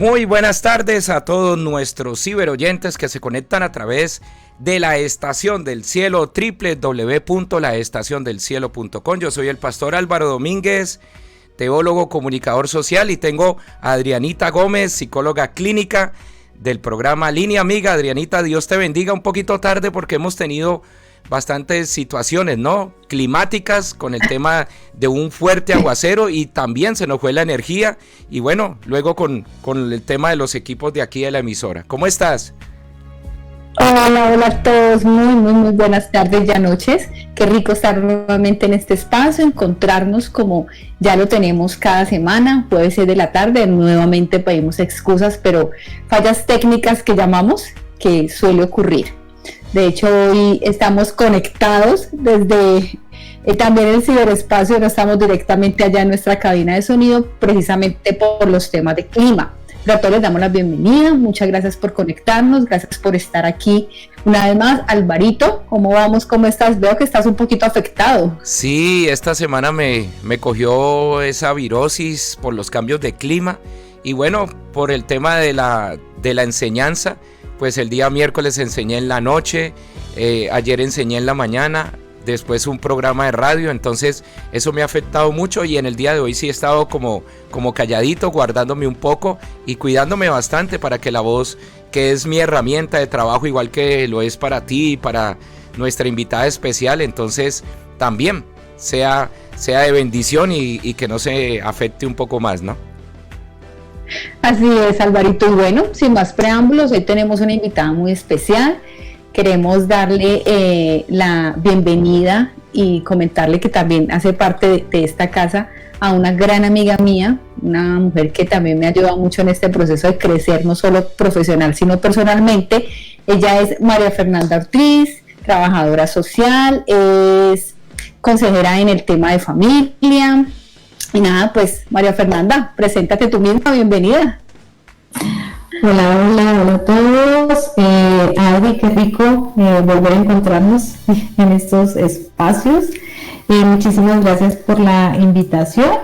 Muy buenas tardes a todos nuestros ciberoyentes que se conectan a través de la Estación del Cielo, www.laestaciondelcielo.com. Yo soy el pastor Álvaro Domínguez, teólogo, comunicador social, y tengo a Adrianita Gómez, psicóloga clínica del programa Línea Amiga. Adrianita, Dios te bendiga. Un poquito tarde porque hemos tenido bastantes situaciones, ¿no?, climáticas, con el tema de un fuerte aguacero, y también se nos fue la energía, y bueno, luego con el tema de los equipos de aquí de la emisora. ¿Cómo estás? Hola a todos, muy buenas tardes, ya noches. Qué rico estar nuevamente en este espacio, encontrarnos como ya lo tenemos cada semana, jueves 6 de la tarde. Nuevamente pedimos excusas, pero fallas técnicas que llamamos, que suele ocurrir. De hecho, hoy estamos conectados desde también el ciberespacio, no estamos directamente allá en nuestra cabina de sonido, precisamente por los temas de clima. Pero a todos les damos la bienvenida, muchas gracias por conectarnos, gracias por estar aquí una vez más. Alvarito, ¿cómo vamos? ¿Cómo estás? Veo que estás un poquito afectado. Sí, esta semana me cogió esa virosis por los cambios de clima, y bueno, por el tema de la enseñanza. Pues el día miércoles enseñé en la noche, ayer enseñé en la mañana, después un programa de radio, entonces eso me ha afectado mucho, y en el día de hoy sí he estado como calladito, guardándome un poco y cuidándome bastante para que la voz, que es mi herramienta de trabajo, igual que lo es para ti y para nuestra invitada especial, entonces también sea de bendición y que no se afecte un poco más, ¿no? Así es, Alvarito, y bueno, sin más preámbulos, hoy tenemos una invitada muy especial. Queremos darle la bienvenida y comentarle que también hace parte de esta casa a una gran amiga mía, una mujer que también me ha ayudado mucho en este proceso de crecer, no solo profesional, sino personalmente. Ella es María Fernanda Ortiz, trabajadora social, es consejera en el tema de familia. Y nada, pues María Fernanda, preséntate tú misma, bienvenida. Hola a todos. Adri, qué rico volver a encontrarnos en estos espacios. Muchísimas gracias por la invitación.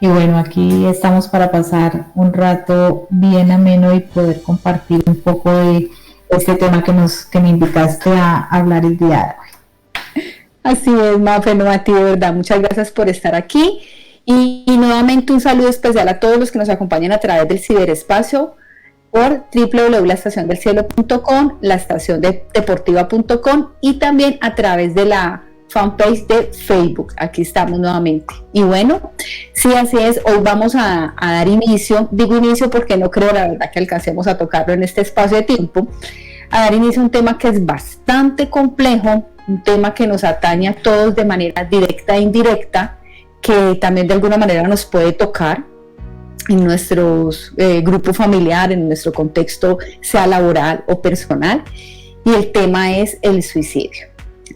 Y bueno, aquí estamos para pasar un rato bien ameno y poder compartir un poco de este tema que me invitaste a hablar el día de hoy. Así es, Mafe, no, a ti de verdad, muchas gracias por estar aquí. Y nuevamente un saludo especial a todos los que nos acompañan a través del ciberespacio por www.laestaciondelcielo.com, laestaciondeportiva.com, y también a través de la fanpage de Facebook. Aquí estamos nuevamente. Y bueno, sí, así es, hoy vamos a dar inicio, digo inicio porque no creo la verdad que alcancemos a tocarlo en este espacio de tiempo, a dar inicio a un tema que es bastante complejo, un tema que nos atañe a todos de manera directa e indirecta, que también de alguna manera nos puede tocar en nuestros grupos familiares, en nuestro contexto, sea laboral o personal, y el tema es el suicidio.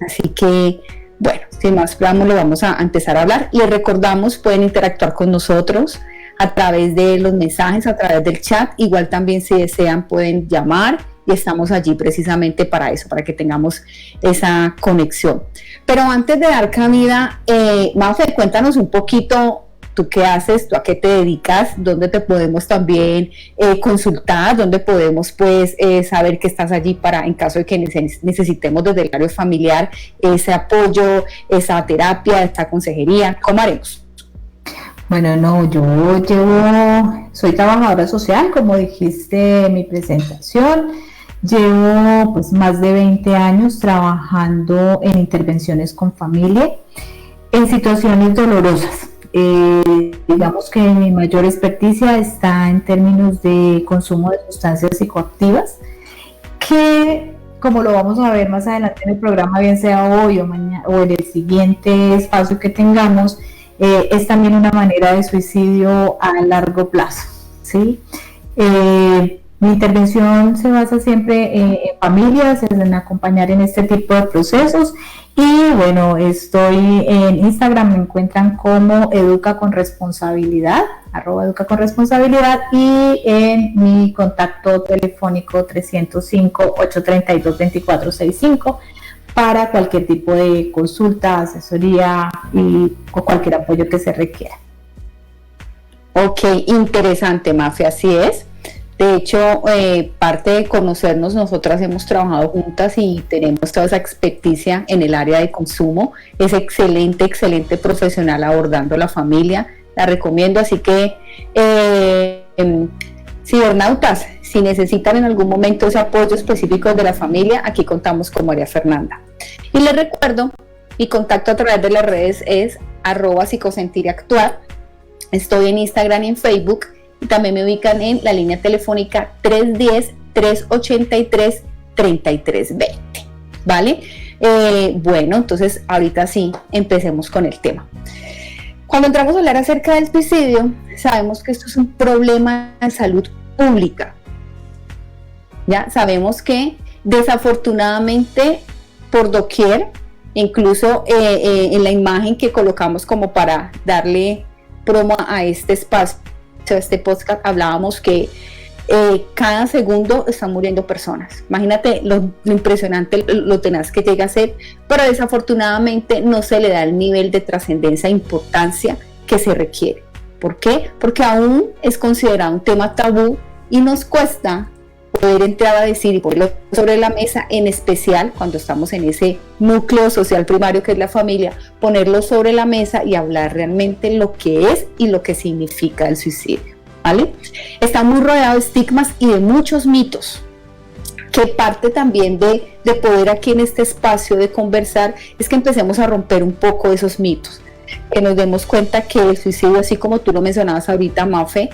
Así que, bueno, sin más preámbulo, vamos a empezar a hablar. Les recordamos, pueden interactuar con nosotros a través de los mensajes, a través del chat, igual también si desean pueden llamar, y estamos allí precisamente para eso, para que tengamos esa conexión. Pero antes de dar cabida, Mafe, cuéntanos un poquito, ¿tú qué haces? ¿Tú a qué te dedicas? ¿Dónde te podemos también consultar? ¿Dónde podemos pues saber que estás allí para, en caso de que necesitemos desde el área familiar, ese apoyo, esa terapia, esta consejería? ¿Cómo haremos? Bueno, no, soy trabajadora social, como dijiste en mi presentación. Llevo pues más de 20 años trabajando en intervenciones con familia en situaciones dolorosas. Digamos que mi mayor experticia está en términos de consumo de sustancias psicoactivas, que como lo vamos a ver más adelante en el programa, bien sea hoy o mañana o en el siguiente espacio que tengamos, es también una manera de suicidio a largo plazo, ¿sí? Mi intervención se basa siempre en familias, en acompañar en este tipo de procesos. Y bueno, estoy en Instagram, me encuentran como Educa con Responsabilidad, @Educa con Responsabilidad, y en mi contacto telefónico 305-832-2465 para cualquier tipo de consulta, asesoría o cualquier apoyo que se requiera. Ok, interesante, Mafe, así es. De hecho, parte de conocernos, nosotras hemos trabajado juntas y tenemos toda esa experticia en el área de consumo. Es excelente, excelente profesional abordando la familia. La recomiendo, así que cibernautas, si necesitan en algún momento ese apoyo específico de la familia, aquí contamos con María Fernanda. Y les recuerdo, mi contacto a través de las redes es @psicosentiractuar. Estoy en Instagram y en Facebook, y también me ubican en la línea telefónica 310-383-3320, ¿vale? Bueno, entonces ahorita sí, empecemos con el tema. Cuando entramos a hablar acerca del suicidio, sabemos que esto es un problema de salud pública. Ya sabemos que desafortunadamente por doquier, incluso en la imagen que colocamos como para darle promo a este espacio, a este podcast, hablábamos que cada segundo están muriendo personas. Imagínate lo impresionante, lo tenaz que llega a ser, pero desafortunadamente no se le da el nivel de trascendencia e importancia que se requiere. ¿Por qué? Porque aún es considerado un tema tabú y nos cuesta poder entrar a decir y ponerlo sobre la mesa, en especial cuando estamos en ese núcleo social primario que es la familia, ponerlo sobre la mesa y hablar realmente lo que es y lo que significa el suicidio, ¿vale? Está muy rodeado de estigmas y de muchos mitos, que parte también de poder aquí en este espacio de conversar es que empecemos a romper un poco esos mitos, que nos demos cuenta que el suicidio, así como tú lo mencionabas ahorita, Mafe,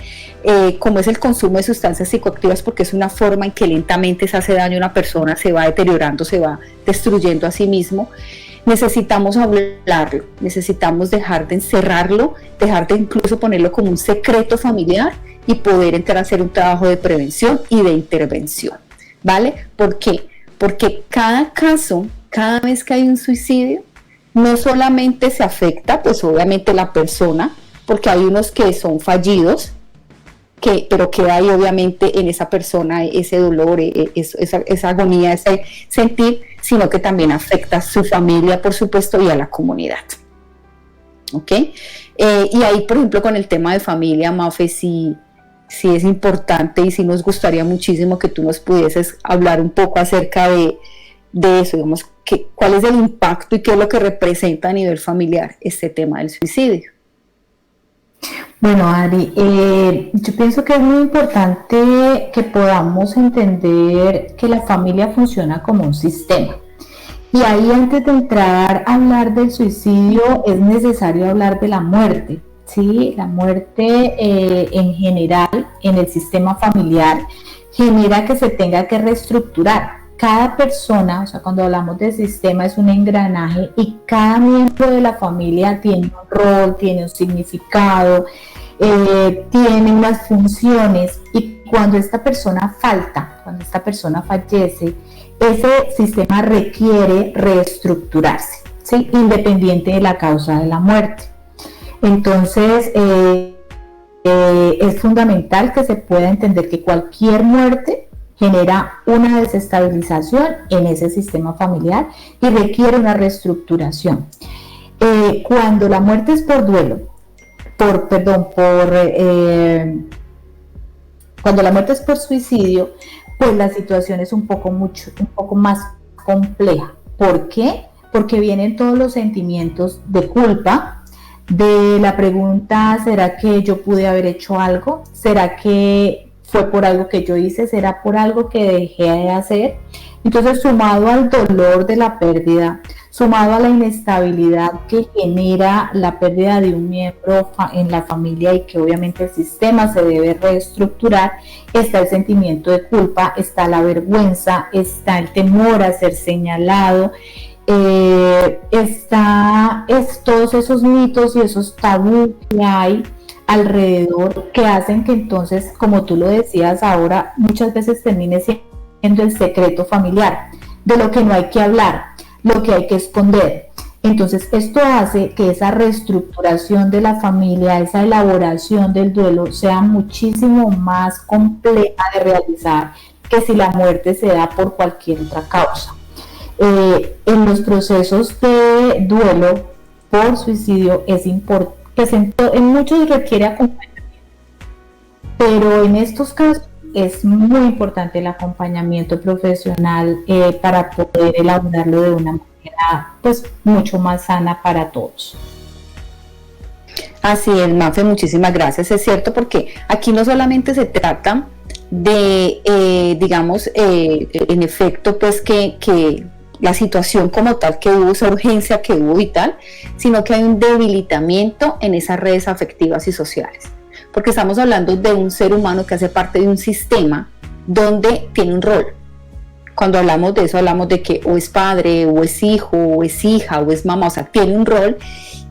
como es el consumo de sustancias psicoactivas, porque es una forma en que lentamente se hace daño a una persona, se va deteriorando, se va destruyendo a sí mismo, necesitamos hablarlo, necesitamos dejar de encerrarlo, dejar de incluso ponerlo como un secreto familiar y poder entrar a hacer un trabajo de prevención y de intervención, ¿vale? ¿Por qué? Porque cada caso, cada vez que hay un suicidio, no solamente se afecta, pues obviamente la persona, porque hay unos que son fallidos, pero queda ahí obviamente en esa persona ese dolor, esa agonía, ese sentir, sino que también afecta a su familia, por supuesto, y a la comunidad. ¿Ok? Y ahí, por ejemplo, con el tema de familia, Mafe, sí es importante y sí nos gustaría muchísimo que tú nos pudieses hablar un poco acerca de eso, digamos, cuál es el impacto y qué es lo que representa a nivel familiar este tema del suicidio. Bueno, Adri, yo pienso que es muy importante que podamos entender que la familia funciona como un sistema. Y ahí, antes de entrar a hablar del suicidio, es necesario hablar de la muerte, ¿sí? La muerte en general en el sistema familiar genera que se tenga que reestructurar. Cada persona, o sea, cuando hablamos del sistema, es un engranaje y cada miembro de la familia tiene un rol, tiene un significado, tiene unas funciones, y cuando esta persona falta, cuando esta persona fallece, ese sistema requiere reestructurarse, ¿sí? Independiente de la causa de la muerte. Entonces, es fundamental que se pueda entender que cualquier muerte genera una desestabilización en ese sistema familiar y requiere una reestructuración. Cuando la muerte es por duelo, cuando la muerte es por suicidio, pues la situación es un poco más compleja. ¿Por qué? Porque vienen todos los sentimientos de culpa, de la pregunta: ¿será que yo pude haber hecho algo? ¿Será que fue por algo que yo hice? ¿Será por algo que dejé de hacer? Entonces, sumado al dolor de la pérdida, sumado a la inestabilidad que genera la pérdida de un miembro en la familia, y que obviamente el sistema se debe reestructurar, está el sentimiento de culpa, está la vergüenza, está el temor a ser señalado, todos esos mitos y esos tabús que hay alrededor, que hacen que entonces, como tú lo decías ahora, muchas veces termine siendo el secreto familiar, de lo que no hay que hablar, lo que hay que esconder. Entonces, esto hace que esa reestructuración de la familia, esa elaboración del duelo, sea muchísimo más compleja de realizar que si la muerte se da por cualquier otra causa. En los procesos de duelo por suicidio es importante, en muchos requiere acompañamiento, pero en estos casos es muy importante el acompañamiento profesional para poder elaborarlo de una manera pues mucho más sana para todos. Así es, Mafe, muchísimas gracias. Es cierto, porque aquí no solamente se trata de, digamos, en efecto, pues que la situación como tal que hubo, esa urgencia que hubo y tal, sino que hay un debilitamiento en esas redes afectivas y sociales. Porque estamos hablando de un ser humano que hace parte de un sistema donde tiene un rol. Cuando hablamos de eso, hablamos de que o es padre, o es hijo, o es hija, o es mamá, o sea, tiene un rol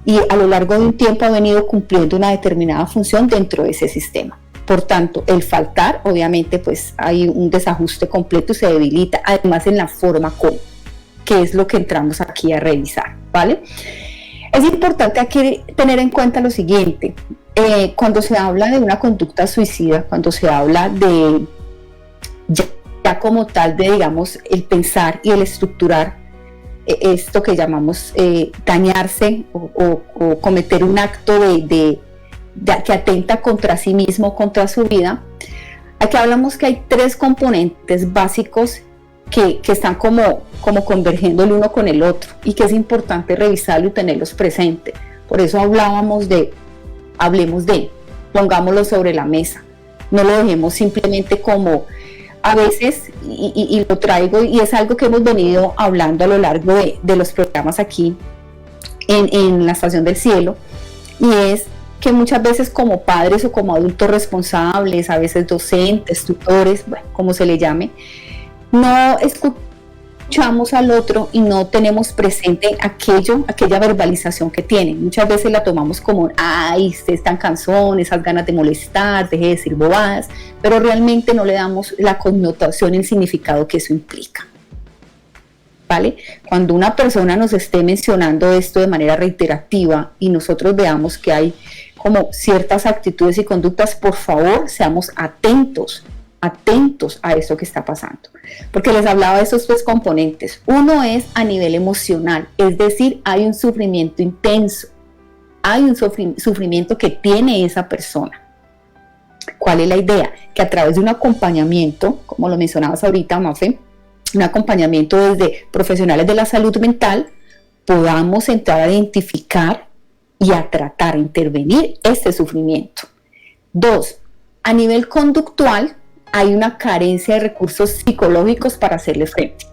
y a lo largo de un tiempo ha venido cumpliendo una determinada función dentro de ese sistema. Por tanto, el faltar, obviamente, pues hay un desajuste completo y se debilita, además en la forma como, que es lo que entramos aquí a revisar, ¿vale? Es importante aquí tener en cuenta lo siguiente, cuando se habla de una conducta suicida, cuando se habla de ya como tal de, digamos, el pensar y el estructurar esto que llamamos dañarse o cometer un acto que atenta contra sí mismo, contra su vida, aquí hablamos que hay 3 componentes básicos que están como convergiendo el uno con el otro y que es importante revisarlo y tenerlos presentes. Por eso hablemos de, pongámoslo sobre la mesa, no lo dejemos simplemente como a veces, y lo traigo, y es algo que hemos venido hablando a lo largo de los programas aquí en la Estación del Cielo, y es que muchas veces como padres o como adultos responsables, a veces docentes, tutores, bueno, como se le llame, no escuchamos al otro y no tenemos presente aquella verbalización que tienen. Muchas veces la tomamos como, ay, ustedes están cansones, esas ganas de molestar, deje de decir bobadas, pero realmente no le damos la connotación y el significado que eso implica. ¿Vale? Cuando una persona nos esté mencionando esto de manera reiterativa y nosotros veamos que hay como ciertas actitudes y conductas, por favor, seamos atentos a eso que está pasando, porque les hablaba de esos 3 componentes. Uno es a nivel emocional, es decir, hay un sufrimiento intenso, hay un sufrimiento que tiene esa persona. ¿Cuál es la idea? Que a través de un acompañamiento, como lo mencionabas ahorita, Mafe, un acompañamiento desde profesionales de la salud mental, podamos entrar a identificar y a tratar, a intervenir este sufrimiento. 2, a nivel conductual, hay una carencia de recursos psicológicos para hacerle frente.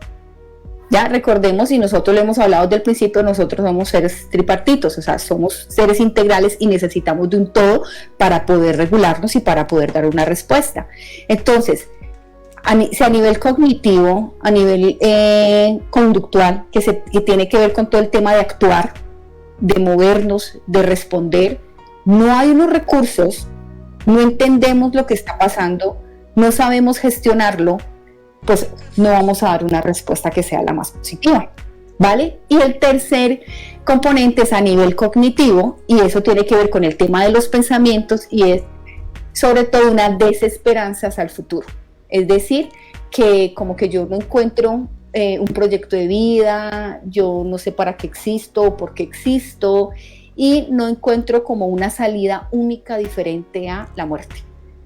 Ya recordemos, y nosotros lo hemos hablado desde el principio, nosotros somos seres tripartitos, o sea, somos seres integrales y necesitamos de un todo para poder regularnos y para poder dar una respuesta. Entonces, si a nivel cognitivo, a nivel conductual, que tiene que ver con todo el tema de actuar, de movernos, de responder, no hay unos recursos, no entendemos lo que está pasando, no sabemos gestionarlo, pues no vamos a dar una respuesta que sea la más positiva, ¿vale? Y el tercer componente es a nivel cognitivo, y eso tiene que ver con el tema de los pensamientos, y es sobre todo una desesperanza hacia el futuro. Es decir, que como que yo no encuentro un proyecto de vida, yo no sé para qué existo o por qué existo, y no encuentro como una salida única diferente a la muerte.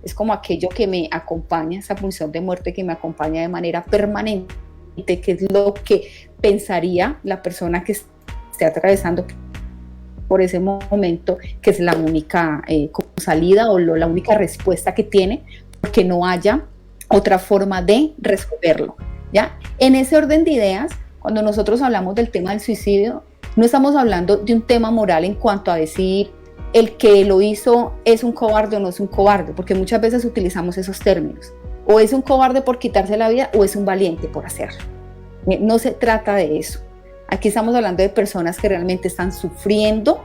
Es como aquello que me acompaña, esa función de muerte que me acompaña de manera permanente, que es lo que pensaría la persona que esté atravesando por ese momento, que es la única salida o la única respuesta que tiene, porque no haya otra forma de resolverlo, ¿ya? En ese orden de ideas, cuando nosotros hablamos del tema del suicidio, no estamos hablando de un tema moral en cuanto a decir el que lo hizo es un cobarde o no es un cobarde, porque muchas veces utilizamos esos términos. O es un cobarde por quitarse la vida o es un valiente por hacerlo. No se trata de eso. Aquí estamos hablando de personas que realmente están sufriendo,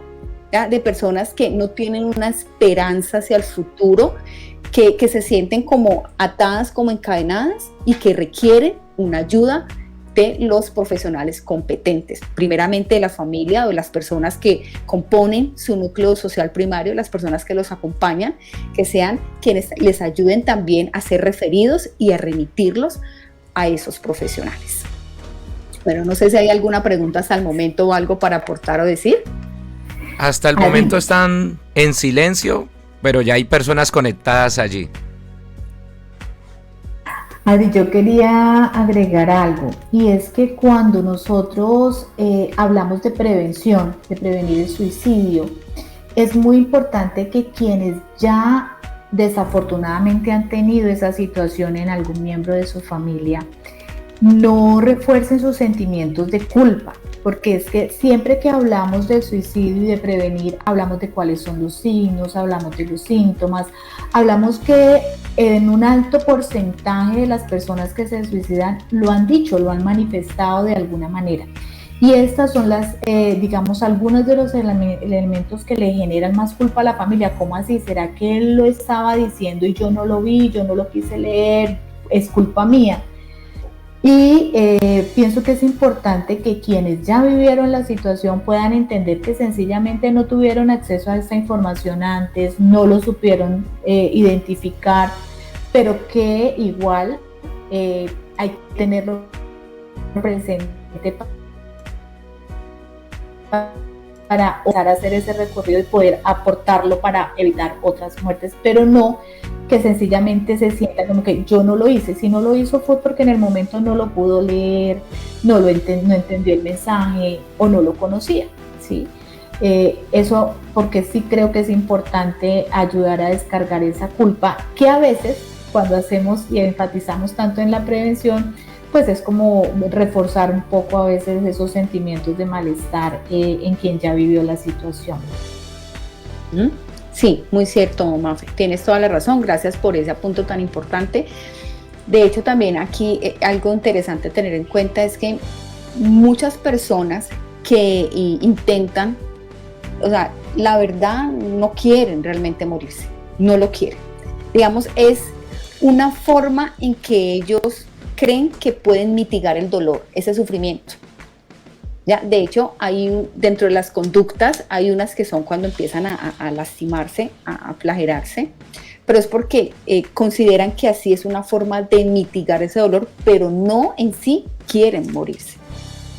¿ya? De personas que no tienen una esperanza hacia el futuro, que se sienten como atadas, como encadenadas y que requieren una ayuda de los profesionales competentes, primeramente de la familia o de las personas que componen su núcleo social primario, las personas que los acompañan, que sean quienes les ayuden también a ser referidos y a remitirlos a esos profesionales. Bueno, no sé si hay alguna pregunta hasta el momento o algo para aportar o decir. Hasta el momento están en silencio, pero ya hay personas conectadas allí. Adi, yo quería agregar algo, y es que cuando nosotros hablamos de prevención, de prevenir el suicidio, es muy importante que quienes ya desafortunadamente han tenido esa situación en algún miembro de su familia, no refuercen sus sentimientos de culpa, porque es que siempre que hablamos del suicidio y de prevenir, hablamos de cuáles son los signos, hablamos de los síntomas, hablamos que en un alto porcentaje de las personas que se suicidan lo han dicho, lo han manifestado de alguna manera. Y estas son las, digamos, algunos de los elementos que le generan más culpa a la familia. ¿Cómo así? ¿Será que él lo estaba diciendo y yo no lo vi, yo no lo quise leer? ¿Es culpa mía? Y pienso que es importante que quienes ya vivieron la situación puedan entender que sencillamente no tuvieron acceso a esta información antes, no lo supieron identificar, pero que igual hay que tenerlo presente para hacer ese recorrido y poder aportarlo para evitar otras muertes, pero no que sencillamente se sienta como que yo no lo hice. Si no lo hizo fue porque en el momento no lo pudo leer, no entendió el mensaje o no lo conocía, ¿sí? Eso porque sí creo que es importante ayudar a descargar esa culpa que a veces cuando hacemos y enfatizamos tanto en la prevención, pues es como reforzar un poco a veces esos sentimientos de malestar en quien ya vivió la situación. Sí, muy cierto, Mafe, tienes toda la razón, gracias por ese punto tan importante. De hecho, también aquí algo interesante a tener en cuenta es que muchas personas que intentan, o sea, la verdad no quieren realmente morirse, no lo quieren. Digamos, es una forma en que ellos creen que pueden mitigar el dolor, ese sufrimiento. ¿Ya? De hecho, dentro de las conductas hay unas que son cuando empiezan a lastimarse, a flagelarse, pero es porque consideran que así es una forma de mitigar ese dolor, pero no en sí quieren morirse.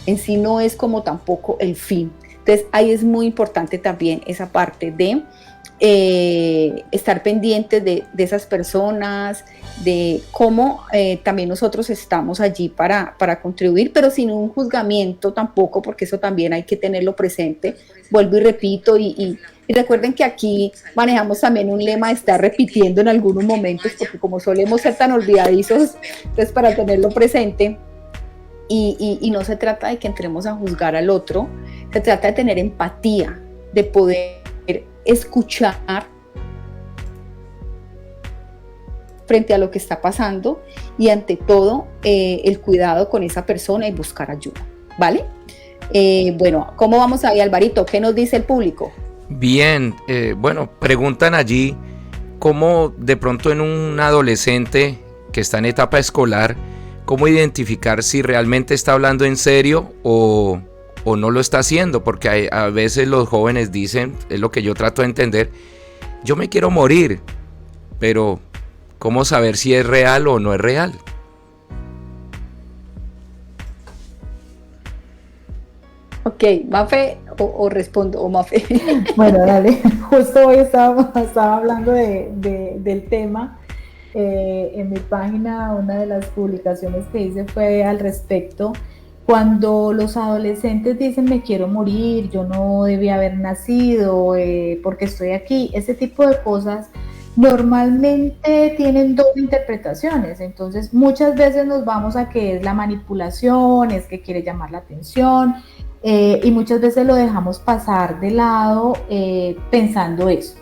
En sí no es como tampoco el fin. Entonces ahí es muy importante también esa parte de estar pendientes de esas personas, de cómo también nosotros estamos allí para contribuir, pero sin un juzgamiento tampoco, porque eso también hay que tenerlo presente. Vuelvo y repito, y recuerden que aquí manejamos también un lema de estar repitiendo en algunos momentos, porque como solemos ser tan olvidadizos, entonces para tenerlo presente, y no se trata de que entremos a juzgar al otro, se trata de tener empatía, de poder escuchar frente a lo que está pasando y ante todo el cuidado con esa persona y buscar ayuda, ¿vale? Bueno, ¿cómo vamos ahí, Alvarito? ¿Qué nos dice el público? Bien, bueno, preguntan allí cómo de pronto en un adolescente que está en etapa escolar, cómo identificar si realmente está hablando en serio o no lo está haciendo, porque a veces los jóvenes dicen, es lo que yo trato de entender, yo me quiero morir, pero ¿cómo saber si es real o no es real? Ok, Mafe, o respondo, o Mafe. Bueno, dale, justo hoy estaba hablando del tema. En mi página, una de las publicaciones que hice fue al respecto. Cuando los adolescentes dicen me quiero morir, yo no debía haber nacido, porque estoy aquí, ese tipo de cosas normalmente tienen dos interpretaciones. Entonces muchas veces nos vamos a que es la manipulación, es que quiere llamar la atención, y muchas veces lo dejamos pasar de lado pensando eso.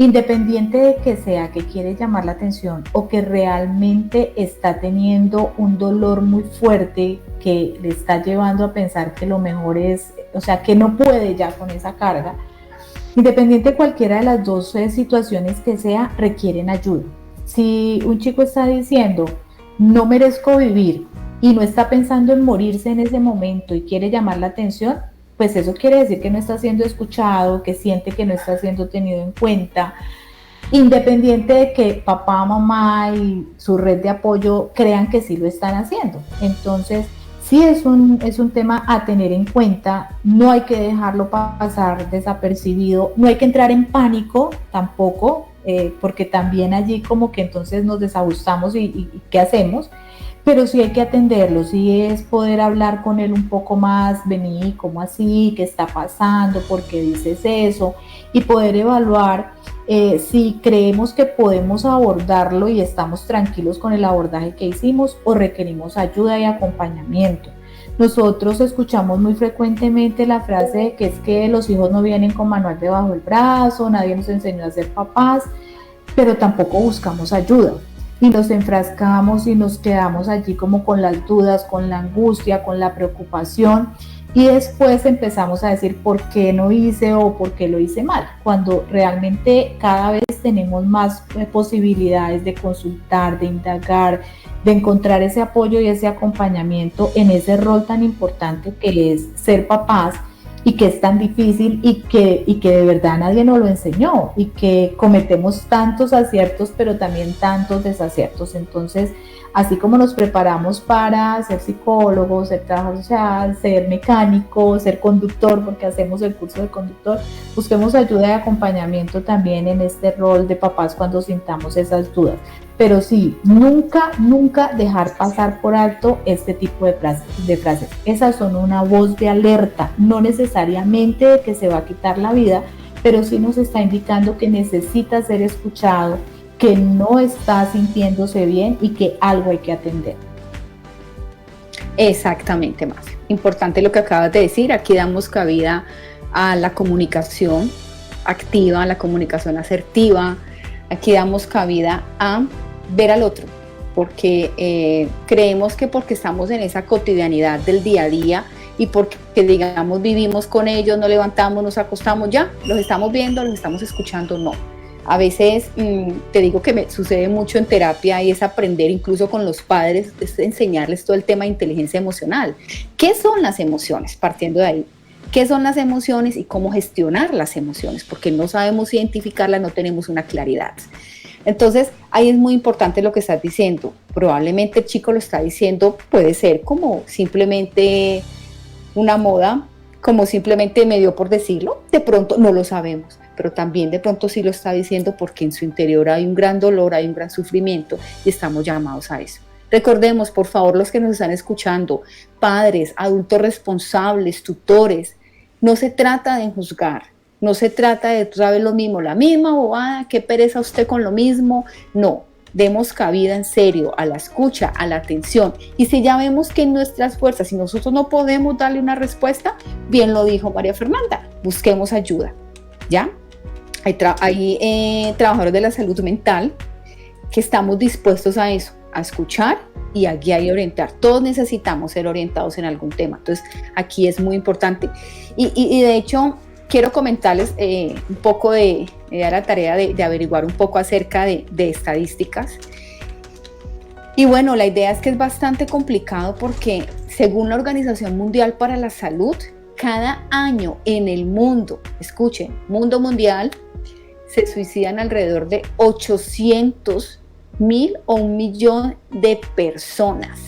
Independiente de que sea que quiere llamar la atención o que realmente está teniendo un dolor muy fuerte que le está llevando a pensar que lo mejor es, o sea, que no puede ya con esa carga, independiente de cualquiera de las dos situaciones que sea, requieren ayuda. Si un chico está diciendo, no merezco vivir, y no está pensando en morirse en ese momento y quiere llamar la atención, pues eso quiere decir que no está siendo escuchado, que siente que no está siendo tenido en cuenta, independiente de que papá, mamá y su red de apoyo crean que sí lo están haciendo. Entonces, sí es un tema a tener en cuenta, no hay que dejarlo pasar desapercibido, no hay que entrar en pánico tampoco, porque también allí como que entonces nos desajustamos y ¿qué hacemos? Pero sí hay que atenderlo, sí es poder hablar con él un poco más, vení, ¿cómo así? ¿Qué está pasando? ¿Por qué dices eso? Y poder evaluar si creemos que podemos abordarlo y estamos tranquilos con el abordaje que hicimos o requerimos ayuda y acompañamiento. Nosotros escuchamos muy frecuentemente la frase de que es que los hijos no vienen con manual debajo del brazo, nadie nos enseñó a ser papás, pero tampoco buscamos ayuda. Y nos enfrascamos y nos quedamos allí como con las dudas, con la angustia, con la preocupación, y después empezamos a decir por qué no hice o por qué lo hice mal, cuando realmente cada vez tenemos más posibilidades de consultar, de indagar, de encontrar ese apoyo y ese acompañamiento en ese rol tan importante que es ser papás, y que es tan difícil y que de verdad nadie nos lo enseñó, y que cometemos tantos aciertos pero también tantos desaciertos. Entonces, así como nos preparamos para ser psicólogo, ser trabajador social, ser mecánico, ser conductor, porque hacemos el curso de conductor, busquemos ayuda y acompañamiento también en este rol de papás cuando sintamos esas dudas. Pero sí, nunca dejar pasar por alto este tipo de frases. Esas son una voz de alerta, no necesariamente de que se va a quitar la vida, pero sí nos está indicando que necesita ser escuchado, que no está sintiéndose bien y que algo hay que atender. Exactamente, Mafia. Importante lo que acabas de decir. Aquí damos cabida a la comunicación activa, a la comunicación asertiva. Aquí damos cabida a ver al otro, porque creemos que porque estamos en esa cotidianidad del día a día y porque, digamos, vivimos con ellos, nos levantamos, nos acostamos, ya, los estamos viendo, los estamos escuchando, no. A veces, te digo que me sucede mucho en terapia y es aprender incluso con los padres, es enseñarles todo el tema de inteligencia emocional. ¿Qué son las emociones? Partiendo de ahí. ¿Qué son las emociones y cómo gestionar las emociones? Porque no sabemos identificarlas, no tenemos una claridad. Entonces, ahí es muy importante lo que estás diciendo. Probablemente el chico lo está diciendo, puede ser como simplemente una moda, como simplemente me dio por decirlo, de pronto no lo sabemos, pero también de pronto sí lo está diciendo porque en su interior hay un gran dolor, hay un gran sufrimiento y estamos llamados a eso. Recordemos, por favor, los que nos están escuchando, padres, adultos responsables, tutores, no se trata de juzgar. No se trata de, tú sabes, lo mismo, la misma bobada, qué pereza usted con lo mismo. No, demos cabida en serio a la escucha, a la atención. Y si ya vemos que en nuestras fuerzas, si nosotros no podemos darle una respuesta, bien lo dijo María Fernanda, busquemos ayuda, ¿ya? Hay trabajadores de la salud mental que estamos dispuestos a eso, a escuchar y a guiar y orientar. Todos necesitamos ser orientados en algún tema. Entonces, aquí es muy importante. Y de hecho, quiero comentarles un poco de dar la tarea de averiguar un poco acerca de estadísticas. Y bueno, la idea es que es bastante complicado porque según la Organización Mundial para la Salud, cada año en el mundo, escuchen, mundo mundial, se suicidan alrededor de 800,000 o 1,000,000 de personas.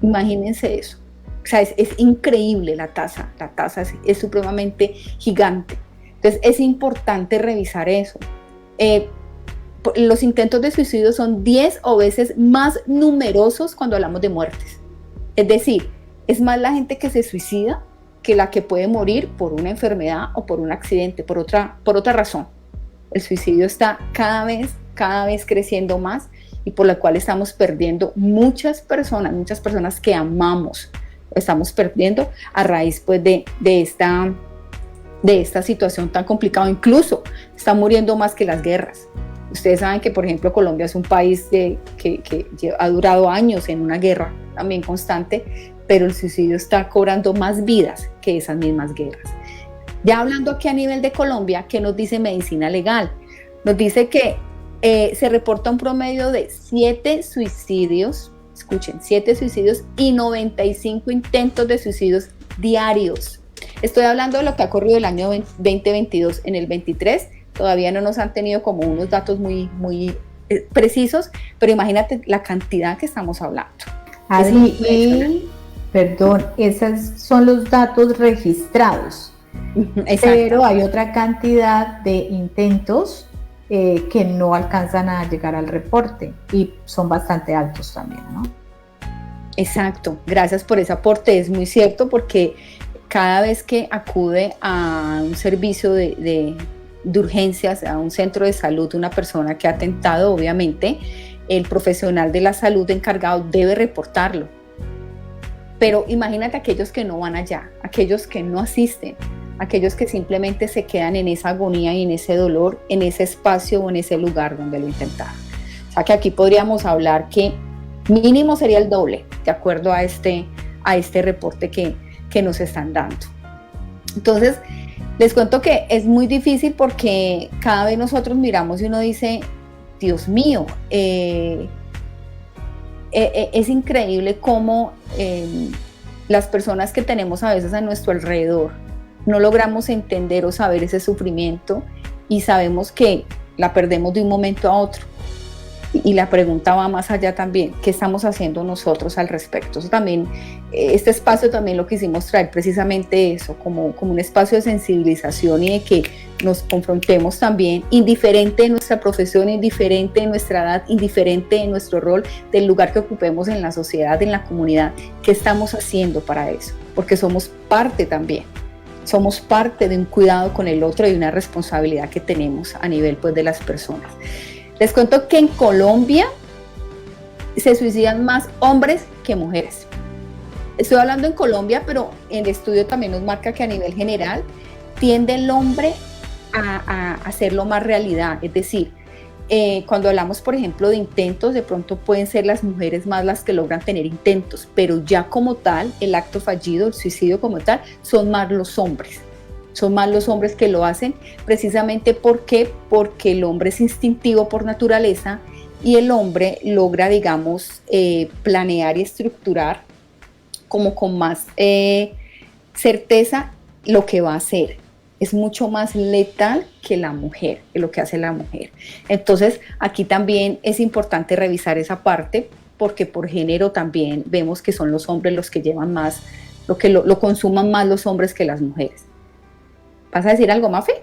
Imagínense eso. O sea, es increíble la tasa es supremamente gigante. Entonces, es importante revisar eso. Los intentos de suicidio son 10 o veces más numerosos cuando hablamos de muertes. Es decir, es más la gente que se suicida que la que puede morir por una enfermedad o por un accidente, por otra razón. El suicidio está cada vez creciendo más y por la cual estamos perdiendo muchas personas que amamos. Estamos perdiendo a raíz pues de esta situación tan complicada. Incluso está muriendo más que las guerras. Ustedes saben que, por ejemplo, Colombia es un país que ha durado años en una guerra también constante, pero el suicidio está cobrando más vidas que esas mismas guerras. Ya hablando aquí a nivel de Colombia, ¿qué nos dice medicina legal? Nos dice que se reporta un promedio de 7 suicidios, escuchen, 7 suicidios y 95 intentos de suicidios diarios. Estoy hablando de lo que ha ocurrido el año 2022. En el 23 todavía no nos han tenido como unos datos muy precisos, pero imagínate la cantidad que estamos hablando. Perdón, esos son los datos registrados, pero hay otra cantidad de intentos que no alcanzan a llegar al reporte y son bastante altos también, ¿no? Exacto, gracias por ese aporte, es muy cierto porque cada vez que acude a un servicio de urgencias, a un centro de salud, una persona que ha atentado, obviamente, el profesional de la salud encargado debe reportarlo. Pero imagínate aquellos que no van allá, aquellos que no asisten, aquellos que simplemente se quedan en esa agonía y en ese dolor, en ese espacio o en ese lugar donde lo intentaron. O sea que aquí podríamos hablar que mínimo sería el doble, de acuerdo a este reporte que nos están dando. Entonces, les cuento que es muy difícil porque cada vez nosotros miramos y uno dice, Dios mío, es increíble cómo las personas que tenemos a veces a nuestro alrededor no logramos entender o saber ese sufrimiento y sabemos que la perdemos de un momento a otro. Y la pregunta va más allá también, ¿qué estamos haciendo nosotros al respecto? Eso también, este espacio también lo quisimos traer precisamente eso, como un espacio de sensibilización y de que nos confrontemos también, indiferente de nuestra profesión, indiferente de nuestra edad, indiferente de nuestro rol, del lugar que ocupemos en la sociedad, en la comunidad, ¿qué estamos haciendo para eso? Porque somos parte también. Somos parte de un cuidado con el otro y una responsabilidad que tenemos a nivel pues, de las personas. Les cuento que en Colombia se suicidan más hombres que mujeres. Estoy hablando en Colombia, pero el estudio también nos marca que a nivel general tiende el hombre a hacerlo más realidad. Es decir, cuando hablamos, por ejemplo, de intentos, de pronto pueden ser las mujeres más las que logran tener intentos, pero ya como tal, el acto fallido, el suicidio como tal, son más los hombres. Son más los hombres que lo hacen, precisamente porque el hombre es instintivo por naturaleza y el hombre logra, digamos, planear y estructurar como con más certeza lo que va a hacer. Es mucho más letal que la mujer, que lo que hace la mujer. Entonces, aquí también es importante revisar esa parte, porque por género también vemos que son los hombres los que llevan más, lo consuman más los hombres que las mujeres. ¿Vas a decir algo, Mafe?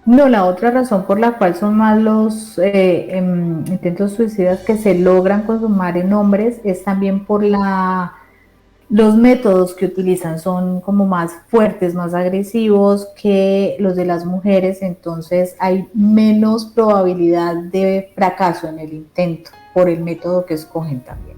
No, la otra razón por la cual son más los intentos suicidas que se logran consumar en hombres es también por los métodos que utilizan, son como más fuertes, más agresivos que los de las mujeres, entonces hay menos probabilidad de fracaso en el intento por el método que escogen también.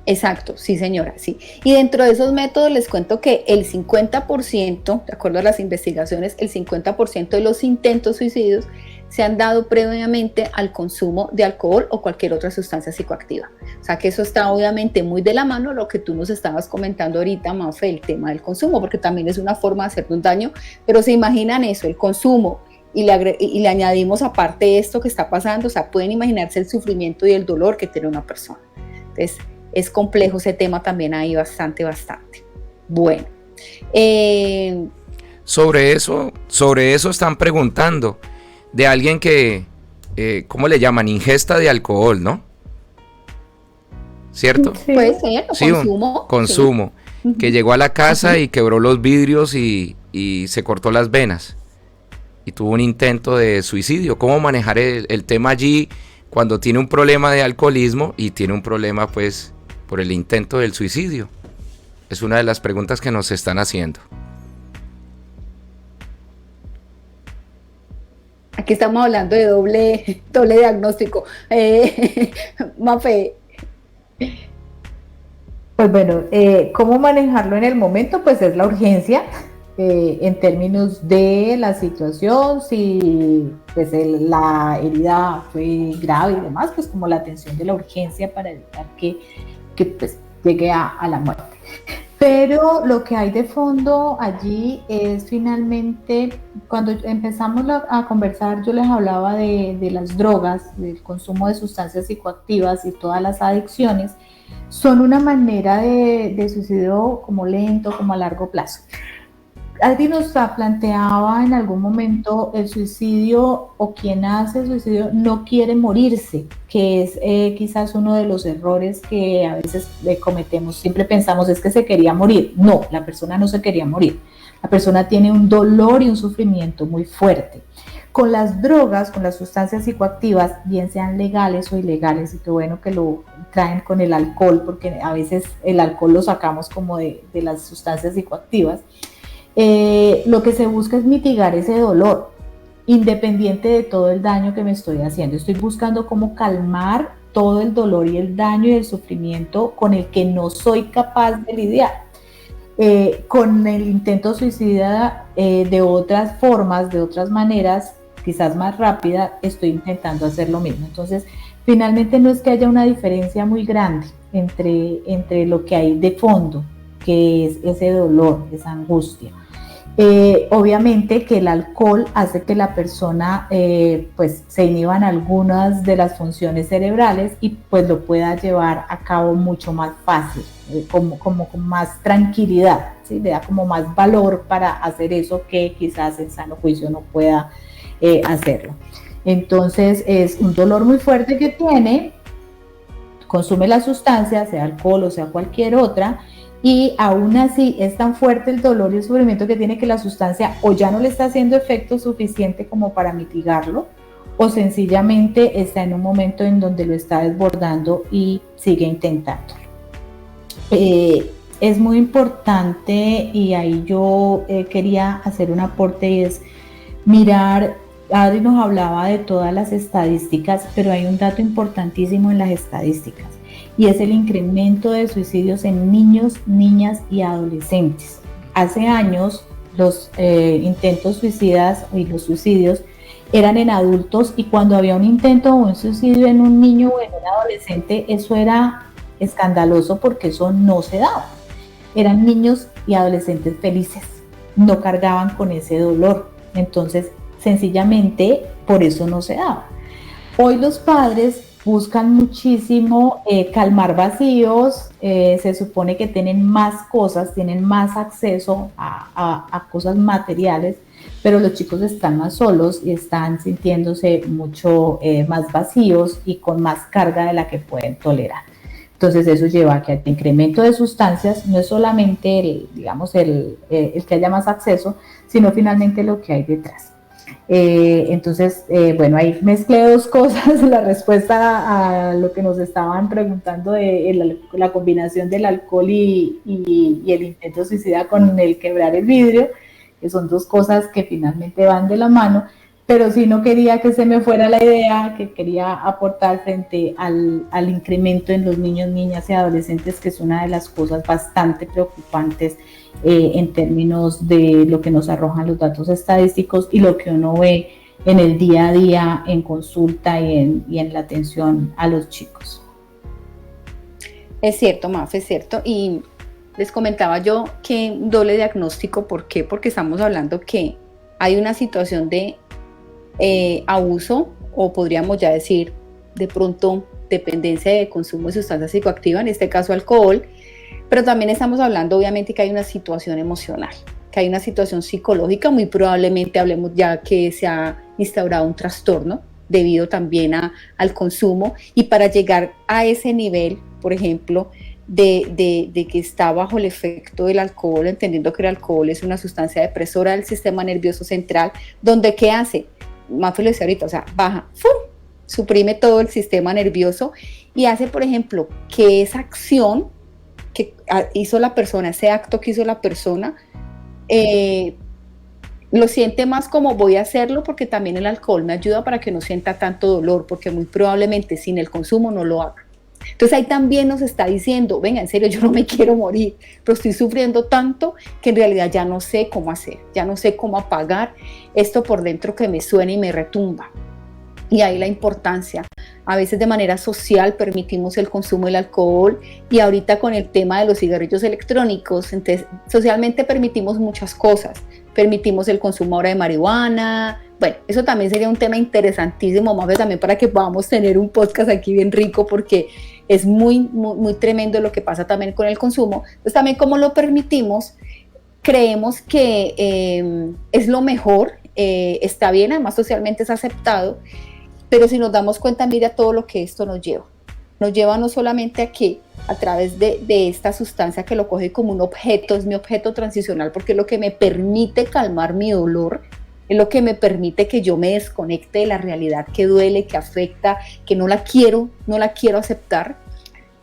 Exacto, sí señora, sí. Y dentro de esos métodos les cuento que el 50%, de acuerdo a las investigaciones, el 50% de los intentos suicidios se han dado previamente al consumo de alcohol o cualquier otra sustancia psicoactiva. O sea que eso está obviamente muy de la mano lo que tú nos estabas comentando ahorita, Mafe, el tema del consumo, porque también es una forma de hacerle un daño, pero se imaginan eso, el consumo, y le añadimos aparte esto que está pasando, o sea, pueden imaginarse el sufrimiento y el dolor que tiene una persona. Entonces, es complejo ese tema también ahí bastante. Bueno. Sobre eso están preguntando de alguien que, ¿cómo le llaman? Ingesta de alcohol, ¿no? ¿Cierto? Sí. Puede ser, sí, consumo. Sí. Que llegó a la casa y quebró los vidrios y se cortó las venas. Y tuvo un intento de suicidio. ¿Cómo manejar el tema allí cuando tiene un problema de alcoholismo y tiene un problema, pues, por el intento del suicidio? Es una de las preguntas que nos están haciendo. Aquí estamos hablando de doble diagnóstico. Mafe. Pues bueno, ¿cómo manejarlo en el momento? Pues es la urgencia, en términos de la situación, si pues la herida fue grave y demás, pues como la atención de la urgencia para evitar que pues llegue a la muerte. Pero lo que hay de fondo allí es finalmente, cuando empezamos a conversar, yo les hablaba de las drogas, del consumo de sustancias psicoactivas y todas las adicciones, son una manera de suicidio como lento, como a largo plazo. Alguien nos planteaba en algún momento el suicidio o quien hace suicidio no quiere morirse, que es quizás uno de los errores que a veces cometemos. Siempre pensamos es que se quería morir. No, la persona no se quería morir. La persona tiene un dolor y un sufrimiento muy fuerte. Con las drogas, con las sustancias psicoactivas, bien sean legales o ilegales, y qué bueno que lo traen con el alcohol, porque a veces el alcohol lo sacamos como de las sustancias psicoactivas, lo que se busca es mitigar ese dolor, independiente de todo el daño que me estoy haciendo. Estoy buscando cómo calmar todo el dolor y el daño y el sufrimiento con el que no soy capaz de lidiar. Con el intento suicida, de otras formas, de otras maneras, quizás más rápida, estoy intentando hacer lo mismo. Entonces, finalmente no es que haya una diferencia muy grande entre lo que hay de fondo, que es ese dolor, esa angustia. Obviamente que el alcohol hace que la persona pues se inhiban algunas de las funciones cerebrales y pues lo pueda llevar a cabo mucho más fácil, como con más tranquilidad, ¿sí? Le da como más valor para hacer eso que quizás en sano juicio no pueda hacerlo. Entonces es un dolor muy fuerte que tiene, consume la sustancia, sea alcohol o sea cualquier otra, y aún así es tan fuerte el dolor y el sufrimiento que tiene que la sustancia o ya no le está haciendo efecto suficiente como para mitigarlo, o sencillamente está en un momento en donde lo está desbordando y sigue intentándolo. Es muy importante, y ahí yo quería hacer un aporte, y es mirar. Adri nos hablaba de todas las estadísticas, pero hay un dato importantísimo en las estadísticas, y es el incremento de suicidios en niños, niñas y adolescentes. Hace años los intentos suicidas y los suicidios eran en adultos, y cuando había un intento o un suicidio en un niño o en un adolescente, eso era escandaloso porque eso no se daba. Eran niños y adolescentes felices, no cargaban con ese dolor. Entonces, sencillamente, por eso no se daba. Hoy los padres buscan muchísimo calmar vacíos, se supone que tienen más cosas, tienen más acceso a cosas materiales, pero los chicos están más solos y están sintiéndose mucho más vacíos y con más carga de la que pueden tolerar. Entonces eso lleva a que el incremento de sustancias no es solamente el que haya más acceso, sino finalmente lo que hay detrás. Entonces, bueno, ahí mezclé dos cosas, la respuesta a lo que nos estaban preguntando de la combinación del alcohol y el intento suicida con el quebrar el vidrio, que son dos cosas que finalmente van de la mano, pero sí no quería que se me fuera la idea que quería aportar frente al incremento en los niños, niñas y adolescentes, que es una de las cosas bastante preocupantes en términos de lo que nos arrojan los datos estadísticos y lo que uno ve en el día a día en consulta y en la atención a los chicos. Es cierto, Maf, es cierto. Y les comentaba yo que doble diagnóstico. ¿Por qué? Porque estamos hablando que hay una situación de abuso, o podríamos ya decir de pronto dependencia de consumo de sustancias psicoactivas, en este caso alcohol, pero también estamos hablando obviamente que hay una situación emocional, que hay una situación psicológica, muy probablemente hablemos ya que se ha instaurado un trastorno debido también al consumo, y para llegar a ese nivel, por ejemplo, de que está bajo el efecto del alcohol, entendiendo que el alcohol es una sustancia depresora del sistema nervioso central, donde ¿qué hace? Más lo decía ahorita, o sea, baja, ¡fum!, suprime todo el sistema nervioso y hace, por ejemplo, que esa acción que hizo la persona, ese acto que hizo la persona, lo siente más como voy a hacerlo porque también el alcohol me ayuda para que no sienta tanto dolor, porque muy probablemente sin el consumo no lo haga. Entonces ahí también nos está diciendo, venga, en serio, yo no me quiero morir, pero estoy sufriendo tanto que en realidad ya no sé cómo hacer, ya no sé cómo apagar esto por dentro que me suena y me retumba. Y ahí la importancia. A veces de manera social permitimos el consumo del alcohol, y ahorita con el tema de los cigarrillos electrónicos, entonces socialmente permitimos muchas cosas. Permitimos el consumo ahora de marihuana. Bueno, eso también sería un tema interesantísimo, más también para que podamos tener un podcast aquí bien rico, porque es muy, muy, muy tremendo lo que pasa también con el consumo. Entonces también como lo permitimos, creemos que es lo mejor, está bien, además socialmente es aceptado, pero si nos damos cuenta, mira todo lo que esto nos lleva. Nos lleva no solamente a que a través de esta sustancia, que lo coge como un objeto, es mi objeto transicional porque es lo que me permite calmar mi dolor, es lo que me permite que yo me desconecte de la realidad que duele, que afecta, que no la quiero aceptar,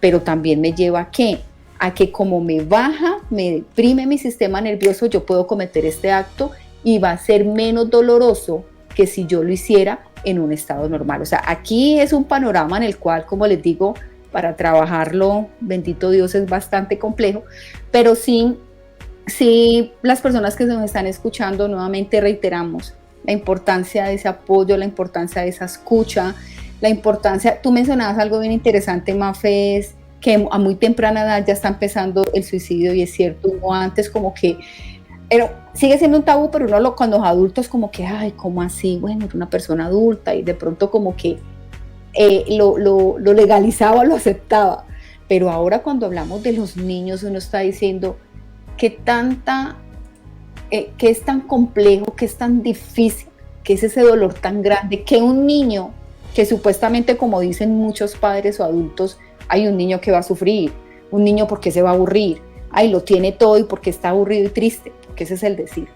pero también me lleva a que como me baja, me deprime mi sistema nervioso, yo puedo cometer este acto y va a ser menos doloroso que si yo lo hiciera en un estado normal. O sea, aquí es un panorama en el cual, como les digo, para trabajarlo, bendito Dios, es bastante complejo, pero sí, las personas que nos están escuchando, nuevamente reiteramos la importancia de ese apoyo, la importancia de esa escucha, la importancia, tú mencionabas algo bien interesante, Mafe, es que a muy temprana edad ya está empezando el suicidio, y es cierto, uno antes como que, pero sigue siendo un tabú, pero uno cuando los adultos como que, ay, ¿cómo así? Bueno, es una persona adulta, y de pronto como que lo legalizaba, lo aceptaba, pero ahora cuando hablamos de los niños uno está diciendo que es tan complejo, que es tan difícil, que es ese dolor tan grande, que un niño que supuestamente, como dicen muchos padres o adultos, hay un niño que va a sufrir, un niño porque se va a aburrir, ay, lo tiene todo y porque está aburrido y triste, porque ese es el decir.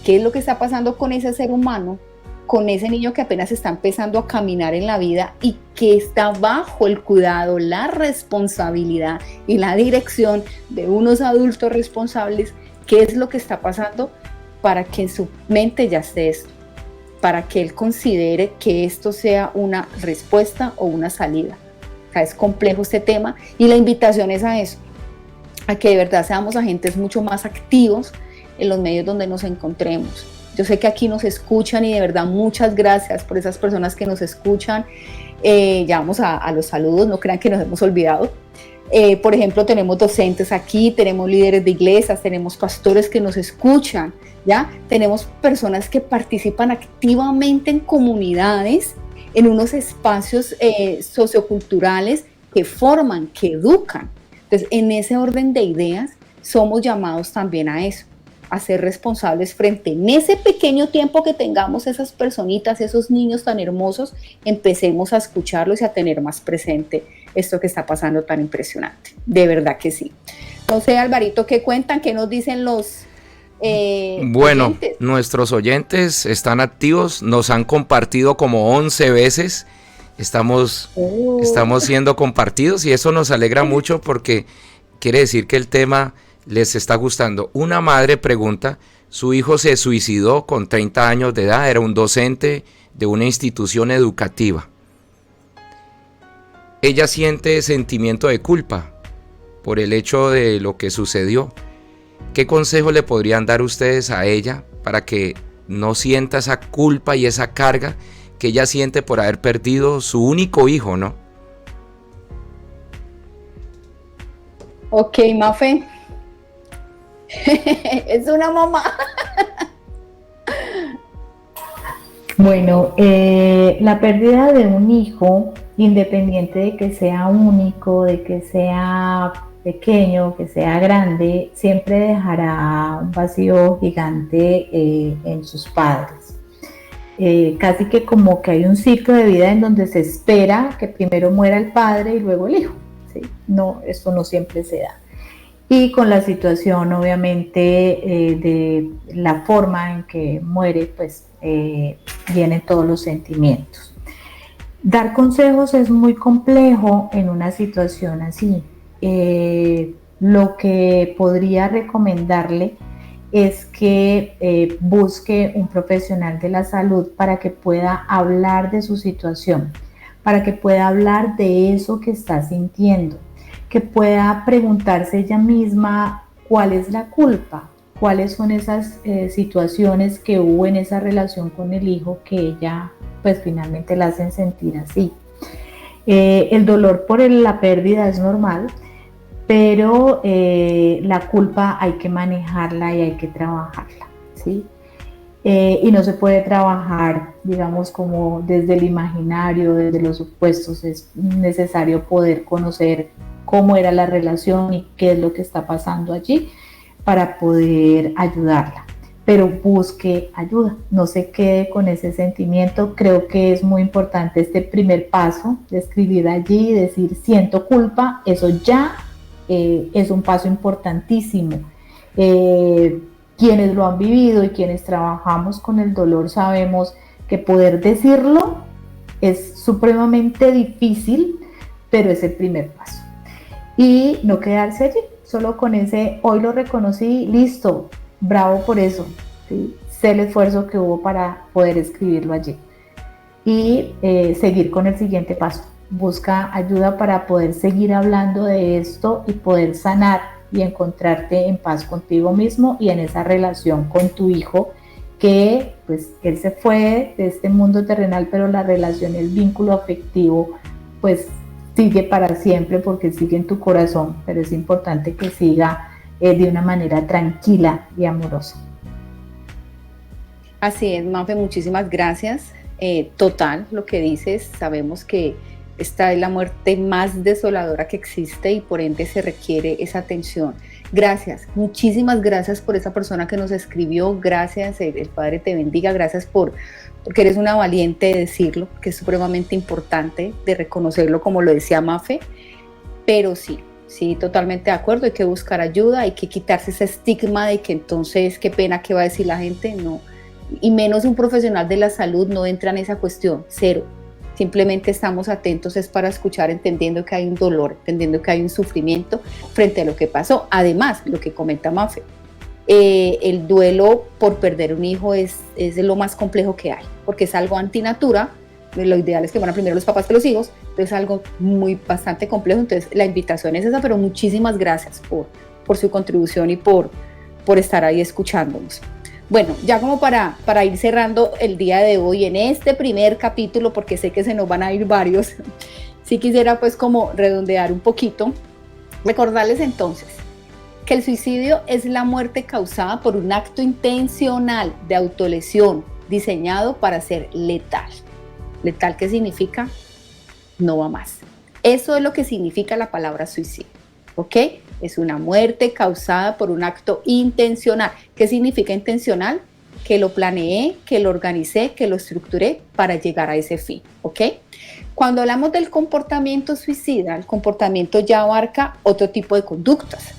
¿Qué es lo que está pasando con ese ser humano, con ese niño que apenas está empezando a caminar en la vida y que está bajo el cuidado, la responsabilidad y la dirección de unos adultos responsables? ¿Qué es lo que está pasando para que en su mente ya esté esto? Para que él considere que esto sea una respuesta o una salida. O sea, es complejo este tema, y la invitación es a eso, a que de verdad seamos agentes mucho más activos en los medios donde nos encontremos. Yo sé que aquí nos escuchan, y de verdad muchas gracias por esas personas que nos escuchan. Ya vamos a los saludos, no crean que nos hemos olvidado. Por ejemplo, tenemos docentes aquí, tenemos líderes de iglesias, tenemos pastores que nos escuchan, ¿ya? Tenemos personas que participan activamente en comunidades, en unos espacios socioculturales que forman, que educan. Entonces, en ese orden de ideas, somos llamados también a eso, a ser responsables frente en ese pequeño tiempo que tengamos esas personitas, esos niños tan hermosos, empecemos a escucharlos y a tener más presente esto que está pasando tan impresionante. De verdad que sí. No sé, Alvarito, ¿qué cuentan? ¿Qué nos dicen los bueno, oyentes? Nuestros oyentes están activos, nos han compartido como 11 veces, estamos siendo compartidos, y eso nos alegra mucho porque quiere decir que el tema les está gustando. Una madre pregunta, su hijo se suicidó con 30 años de edad, era un docente de una institución educativa. Ella siente sentimiento de culpa por el hecho de lo que sucedió. ¿Qué consejo le podrían dar ustedes a ella para que no sienta esa culpa y esa carga que ella siente por haber perdido su único hijo, ¿no? Ok, Mafe. Es una mamá. Bueno, la pérdida de un hijo, independiente de que sea único, de que sea pequeño, que sea grande, siempre dejará un vacío gigante en sus padres. Casi que como que hay un ciclo de vida en donde se espera que primero muera el padre y luego el hijo, ¿sí? No, esto no siempre se da. Y con la situación, obviamente, de la forma en que muere, pues vienen todos los sentimientos. Dar consejos es muy complejo en una situación así. Lo que podría recomendarle es que busque un profesional de la salud para que pueda hablar de su situación, para que pueda hablar de eso que está sintiendo, que pueda preguntarse ella misma cuál es la culpa, cuáles son esas situaciones que hubo en esa relación con el hijo que ella pues finalmente la hacen sentir así. El dolor por la pérdida es normal, pero la culpa hay que manejarla y hay que trabajarla, ¿sí? Y no se puede trabajar, digamos, como desde el imaginario, desde los supuestos. Es necesario poder conocer cómo era la relación y qué es lo que está pasando allí para poder ayudarla. Pero busque ayuda, no se quede con ese sentimiento. Creo que es muy importante este primer paso de escribir allí y decir siento culpa. Eso ya es un paso importantísimo. quienes lo han vivido y quienes trabajamos con el dolor sabemos que poder decirlo es supremamente difícil, pero es el primer paso. Y no quedarse allí, solo con ese, hoy lo reconocí, listo, bravo por eso, ¿sí? Sé el esfuerzo que hubo para poder escribirlo allí. Y seguir con el siguiente paso. Busca ayuda para poder seguir hablando de esto y poder sanar y encontrarte en paz contigo mismo y en esa relación con tu hijo, que pues él se fue de este mundo terrenal, pero la relación, el vínculo afectivo pues sigue para siempre porque sigue en tu corazón, pero es importante que siga de una manera tranquila y amorosa. Así es, Mafe, muchísimas gracias. Total, lo que dices, sabemos que esta es la muerte más desoladora que existe y por ende se requiere esa atención. Gracias, muchísimas gracias por esa persona que nos escribió, gracias, el Padre te bendiga, gracias porque eres una valiente de decirlo, que es supremamente importante de reconocerlo como lo decía Mafe, pero sí, totalmente de acuerdo, hay que buscar ayuda, hay que quitarse ese estigma de que entonces qué pena que va a decir la gente, no, y menos un profesional de la salud no entra en esa cuestión, cero. Simplemente estamos atentos es para escuchar, entendiendo que hay un dolor, entendiendo que hay un sufrimiento frente a lo que pasó. Además, lo que comenta Mafe, el duelo por perder un hijo es lo más complejo que hay, porque es algo antinatura. Lo ideal es que van primero los papás que los hijos, pero es algo bastante complejo. Entonces la invitación es esa, pero muchísimas gracias por su contribución y por estar ahí escuchándonos. Bueno, ya como para ir cerrando el día de hoy en este primer capítulo, porque sé que se nos van a ir varios, sí quisiera pues como redondear un poquito, recordarles entonces que el suicidio es la muerte causada por un acto intencional de autolesión diseñado para ser letal. ¿Letal qué significa? No va más. Eso es lo que significa la palabra suicidio, ¿ok? Es una muerte causada por un acto intencional. ¿Qué significa intencional? Que lo planeé, que lo organicé, que lo estructuré para llegar a ese fin, ¿ok? Cuando hablamos del comportamiento suicida, el comportamiento ya abarca otro tipo de conductas,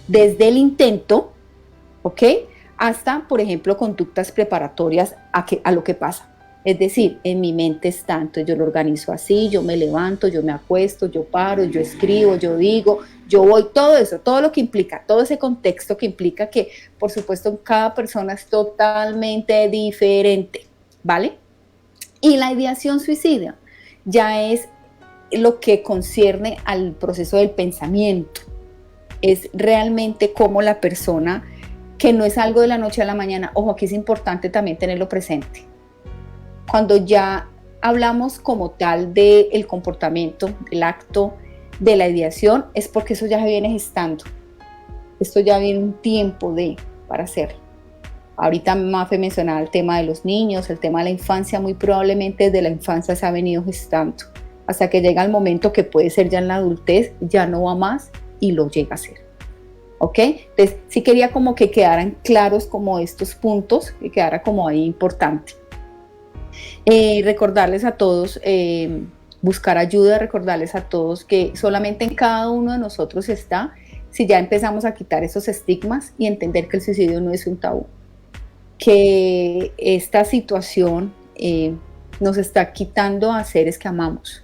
desde el intento, ¿ok? Hasta, por ejemplo, conductas preparatorias a lo que pasa. Es decir, en mi mente está, entonces yo lo organizo así, yo me levanto, yo me acuesto, yo paro, yo escribo, yo digo, yo voy, todo eso, todo lo que implica, todo ese contexto que implica que, por supuesto, cada persona es totalmente diferente, ¿vale? Y la ideación suicida ya es lo que concierne al proceso del pensamiento, es realmente cómo la persona, que no es algo de la noche a la mañana, ojo, aquí es importante también tenerlo presente. Cuando ya hablamos como tal del comportamiento, del acto, de la ideación, es porque eso ya se viene gestando. Esto ya viene un tiempo para hacerlo. Ahorita Mafe mencionaba el tema de los niños, el tema de la infancia, muy probablemente desde la infancia se ha venido gestando, hasta que llega el momento que puede ser ya en la adultez, ya no va más y lo llega a hacer. ¿Ok? Entonces sí quería como que quedaran claros como estos puntos, que quedara como ahí importante. Recordarles a todos, buscar ayuda, recordarles a todos que solamente en cada uno de nosotros está, si ya empezamos a quitar esos estigmas y entender que el suicidio no es un tabú, que esta situación nos está quitando a seres que amamos,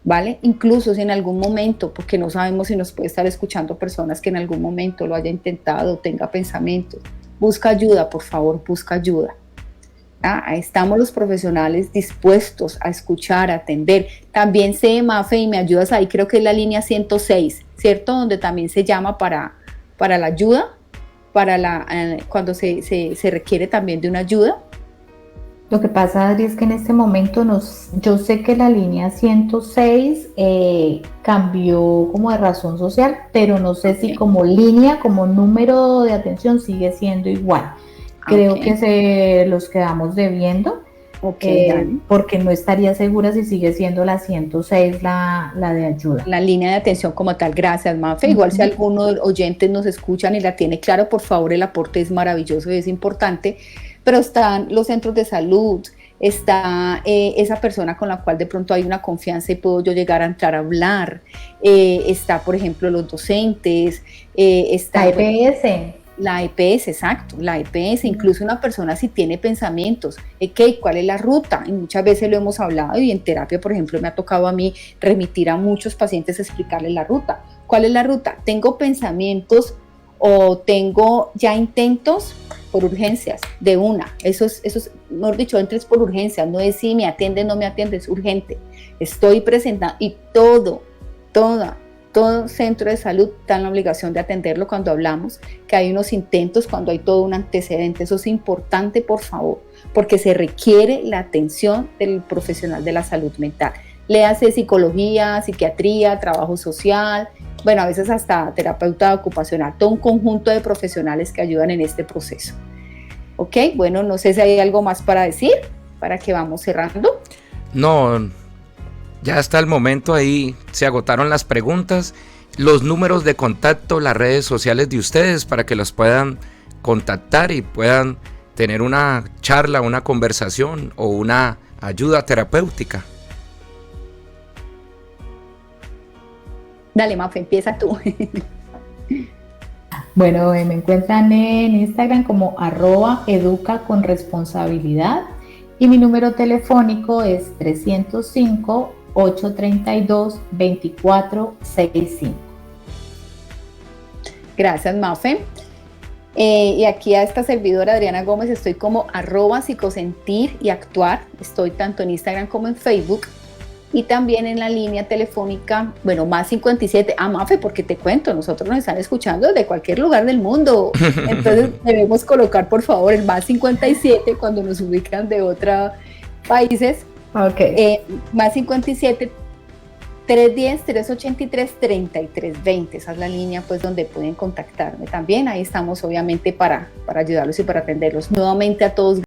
¿vale? Incluso si en algún momento, porque no sabemos si nos puede estar escuchando personas que en algún momento lo haya intentado, tenga pensamientos, busca ayuda, por favor, busca ayuda. Estamos los profesionales dispuestos a escuchar, a atender. También sé, Mafe, y me ayudas ahí, creo que es la línea 106, ¿cierto? Donde también se llama para la ayuda, cuando se requiere también de una ayuda. Lo que pasa, Adri, es que en este momento yo sé que la línea 106 cambió como de razón social, pero no sé si como línea, como número de atención sigue siendo igual. Creo que se los quedamos debiendo, porque no estaría segura si sigue siendo la 106 la de ayuda. La línea de atención como tal, gracias, Mafe. Igual si algunos oyentes nos escuchan y la tiene claro, por favor, el aporte es maravilloso y es importante, pero están los centros de salud, está esa persona con la cual de pronto hay una confianza y puedo yo llegar a entrar a hablar, está, por ejemplo, los docentes, está EPS. La EPS, exacto, la EPS, incluso una persona si tiene pensamientos, okay, ¿cuál es la ruta? Y muchas veces lo hemos hablado y en terapia, por ejemplo, me ha tocado a mí remitir a muchos pacientes a explicarles la ruta. ¿Cuál es la ruta? Tengo pensamientos o tengo ya intentos por urgencias, de una, eso es, mejor dicho, entres por urgencias, no es si me atiende, no me atiende, es urgente, estoy presentando y todo centro de salud está en la obligación de atenderlo cuando hablamos, que hay unos intentos, cuando hay todo un antecedente, eso es importante, por favor, porque se requiere la atención del profesional de la salud mental, léase psicología, psiquiatría, trabajo social, bueno, a veces hasta terapeuta ocupacional, todo un conjunto de profesionales que ayudan en este proceso. Ok, bueno, no sé si hay algo más para decir, para que vamos cerrando. No, ya hasta el momento ahí se agotaron las preguntas, los números de contacto, las redes sociales de ustedes para que los puedan contactar y puedan tener una charla, una conversación o una ayuda terapéutica. Dale, Mafe, empieza tú. Bueno, me encuentran en Instagram como @educaconresponsabilidad y mi número telefónico es 305-832-2465. Gracias, Mafe. Y aquí a esta servidora Adriana Gómez estoy como @psicosentir y actuar. Estoy tanto en Instagram como en Facebook. Y también en la línea telefónica, bueno, más 57, Mafe, porque te cuento, nosotros nos están escuchando desde cualquier lugar del mundo, entonces debemos colocar por favor el más 57 cuando nos ubican de otros países, más 57 310-383-3320, esa es la línea pues donde pueden contactarme también, ahí estamos obviamente para ayudarlos y para atenderlos. Nuevamente a todos.